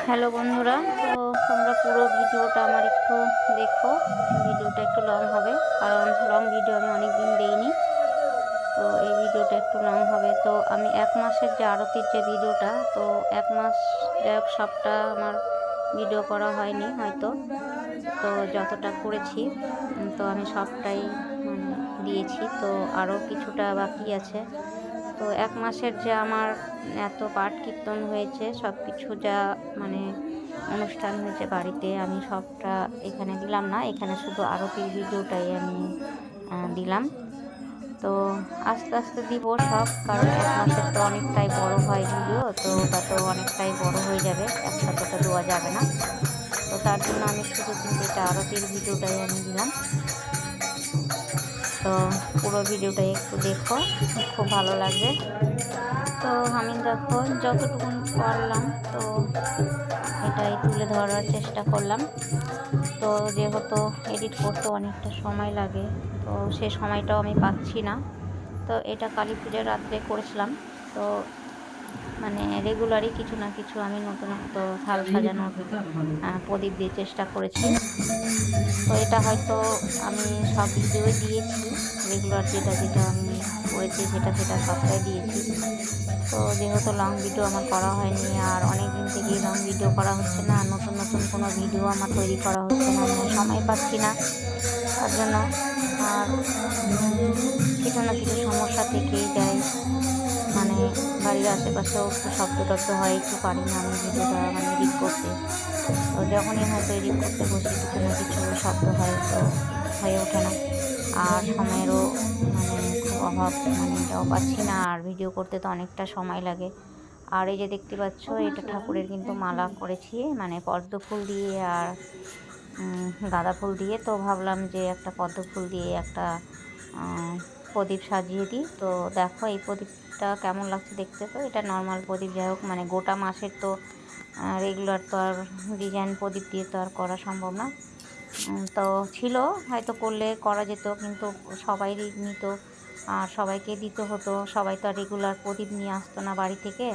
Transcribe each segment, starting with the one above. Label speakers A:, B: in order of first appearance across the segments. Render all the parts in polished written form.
A: Hello বন্ধুরা, তো তোমরা পুরো ভিডিওটা আমার একটু দেখো। ভিডিওটা একটু লং হবে, কারণ লং ভিডিও আমি অনেক দিন দেইনি। তো এই ভিডিওটা একটু লং হবে। তো আমি 1 মাসের যে আরতির যে ভিডিওটা, তো 1 মাস এক সপ্তাহ আমার ভিডিও করা হয়নি হয়তো। তো যতটা করেছি তো আমি সবটাই মানে দিয়েছি। তো আরও কিছুটা বাকি আছে। তো 1 মাসের যে আমার এত পাঠ কীর্তন হয়েছে, সব কিছু যা মানে অনুষ্ঠান হয়েছে বাড়িতে, আমি সবটা এখানে দিলাম না। এখানে শুধু আরতির ভিডিওটাই আমি দিলাম। তো আস্তে আস্তে দিব সব, কারণ 1 মাসের তো অনেকটাই বড় হয় ভিডিও। তো ওটা তো অনেকটাই বড় হয়ে যাবে, একসাথে তো দেওয়া যাবে না। তো তার জন্য আমি শুধু কিন্তু এটা আরতির ভিডিওটাই আমি দিলাম। তো পুরো ভিডিওটা একটু দেখো, খুব ভালো লাগবে। তো আমি দেখো যতটুকু পারলাম তো এটাই তুলে ধরার চেষ্টা করলাম। তো যেহেতু এডিট করতে অনেকটা সময় লাগে, তো সে সময়টাও আমি পাচ্ছি না। তো এটা কালী পূজার রাত্রে করেছিলাম। তো মানে রেগুলারই কিছু না কিছু আমি নতুনত্ব থাল সাজানোর প্রদীপ দিয়ে চেষ্টা করেছি। তো এটা হয়তো আমি সব ভিডিওই দিয়েছি, রেগুলার যেটা যেটা আমি করেছি সেটা সবটাই দিয়েছি। তো যেহেতু লং ভিডিও আমার করা হয়নি, আর অনেক দিন থেকেই লং ভিডিও করা হচ্ছে না, নতুন নতুন কোনো ভিডিও আমার তৈরি করা হচ্ছে না, আমি সময় পাচ্ছি না তার জন্য। আর কিছু না কিছু সমস্যা থেকেই যায়, মানে বাড়ির আশেপাশেও একটু শব্দ টব্দ হয়, একটু পারি না আমি ভিডিওটা মানে এডিট করতে। তো যখনই হয়তো এডিট করতে বসি কিছু না কিছু শব্দ হয়, তো হয়ে ওঠে না। আর সময়েরও মানে খুব অভাব, মানে এটাও পাচ্ছি না। আর ভিডিও করতে তো অনেকটা সময় লাগে। আর এই যে দেখতে পাচ্ছ, এটা ঠাকুরের কিন্তু মালা করেছি, মানে পদ্ম ফুল দিয়ে আর গাঁদা ফুল দিয়ে। তো ভাবলাম যে একটা পদ্ম ফুল দিয়ে একটা প্রদীপ সাজিয়ে দিই। তো দেখো এই প্রদীপটা কেমন লাগছে দেখতে। তো এটা নর্মাল প্রদীপ, যাই হোক মানে গোটা মাসের তো রেগুলার তো আর ডিজাইন প্রদীপ দিয়ে তো আর করা সম্ভব না। তো ছিল হয়তো করলে করা যেত, কিন্তু সবাই নিত আর সবাইকে দিতে হতো। সবাই তো আর রেগুলার প্রদীপ নিয়ে আসতো না বাড়ি থেকে,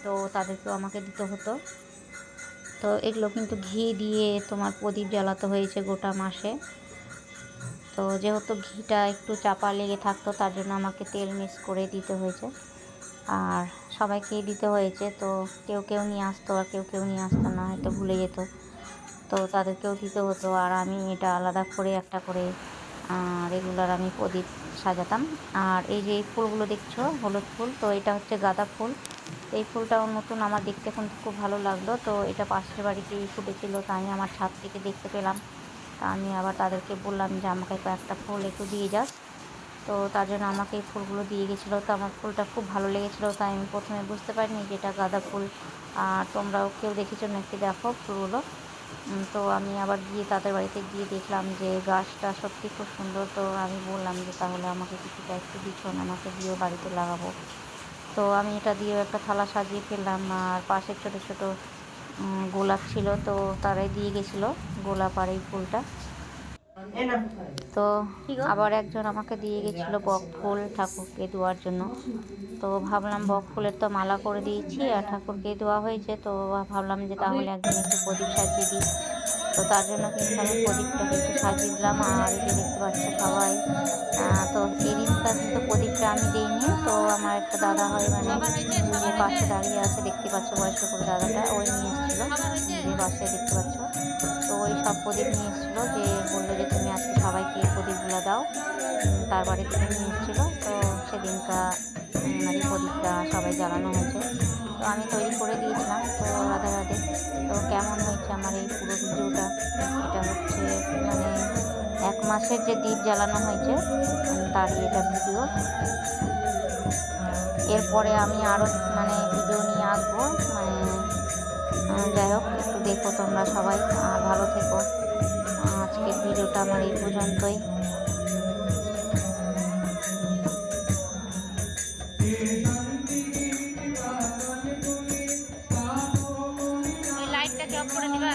A: তো তাদেরকেও আমাকে দিতে হতো। তো এগুলো কিন্তু ঘি দিয়ে তোমার প্রদীপ জ্বালাতে হয়েছে গোটা মাসে। তো যেহেতু ঘিটা একটু চাপা লেগে থাকতো, তার জন্য আমাকে তেল মিক্স করে দিতে হয়েছে। আর সবাইকেই দিতে হয়েছে। তো কেউ কেউ নিয়ে আসতো, আর কেউ কেউ নিয়ে আসতো না, হয়তো ভুলে যেত, তো তাদেরকেও দিতে হতো। আর আমি এটা আলাদা করে একটা করে রেগুলার আমি প্রদীপ সাজাতাম। আর এই যে এই ফুলগুলো দেখছো, হলুদ ফুল, তো এটা হচ্ছে গাঁদা ফুল। এই ফুলটাও নতুন, আমার দেখতে এখন খুব ভালো লাগলো। তো এটা পাশের বাড়িতেই ফুটেছিল, তো আমি আমার ছাদ থেকে দেখতে পেলাম। তা আমি আবার তাদেরকে বললাম যে আমাকে কয়েকটা ফুল একটু দিয়ে যাস। তো তার জন্য আমাকে এই ফুলগুলো দিয়ে গেছিলো। তো আমার ফুলটা খুব ভালো লেগেছিলো, তাই আমি প্রথমে বুঝতে পারিনি যে এটা গাঁদা ফুল। আর তোমরাও কেউ দেখেছো নাকি দেখো ফুলগুলো। তো আমি আবার গিয়ে তাদের বাড়িতে গিয়ে দেখলাম যে গাছটা সত্যি খুব সুন্দর। তো আমি বললাম যে তাহলে আমাকে কিছুটা একটু বিছন আমাকে দিয়েও বাড়িতে লাগাবো। তো আমি এটা দিয়েও একটা থালা সাজিয়ে ফেললাম। আর পাশে ছোট ছোট গোলাপ ছিল, তো তারাই দিয়ে গেছিলো গোলাপ আর এই ফুলটা। তো আবার একজন আমাকে দিয়ে গেছিলো বক ফুল ঠাকুরকে দেওয়ার জন্য। তো ভাবলাম বক ফুলের তো মালা করে দিয়েছি আর ঠাকুরকে দেওয়া হয়েছে, তো ভাবলাম যে তাহলে একদিন একটু প্রদীপ সাজিয়ে দিই। তো তার জন্য কিন্তু আমি প্রদীপটাকে একটু সাজিয়ে দিলাম। আর এই যে দেখতে পাচ্ছ সবাই, তো এই দিনটা কিন্তু প্রদীপটা আমি দিইনি। তো আমার একটা দাদা হয়, মানে যে পাশে দাঁড়িয়ে আছে দেখতে পাচ্ছ, বয়স্ক করে দাদাটা, ওই নিয়ে এসেছিলো, যে পাশে দেখতে পাচ্ছ। তো ওই সব প্রদীপ নিয়ে এসেছিলো, যে বললো যে তুমি আজকে সবাইকে এই প্রদীপগুলো দাও। তার বাড়ি থেকে নিয়ে এসেছিলো। তো সেদিনকা ওনারই প্রদীপটা সবাই জ্বালানো হয়েছে। তো আমি তৈরি করে দিয়েছিলাম। তো রাধে রাধে। তো কেমন হয়েছে আমার এই পুরো ভিডিওটা, এটা হচ্ছে মানে 1 মাসের যে দ্বীপ জ্বালানো হয়েছে তারই এটা ভিডিও। এরপরে আমি আরও মানে ভিডিও নিয়ে আসবো, মানে যাই হোক একটু দেখো তোমরা সবাই, আর ভালো থেকো। আজকের ভিডিওটা আমার এই পর্যন্তই। লাইটটা অফ করে দিবা।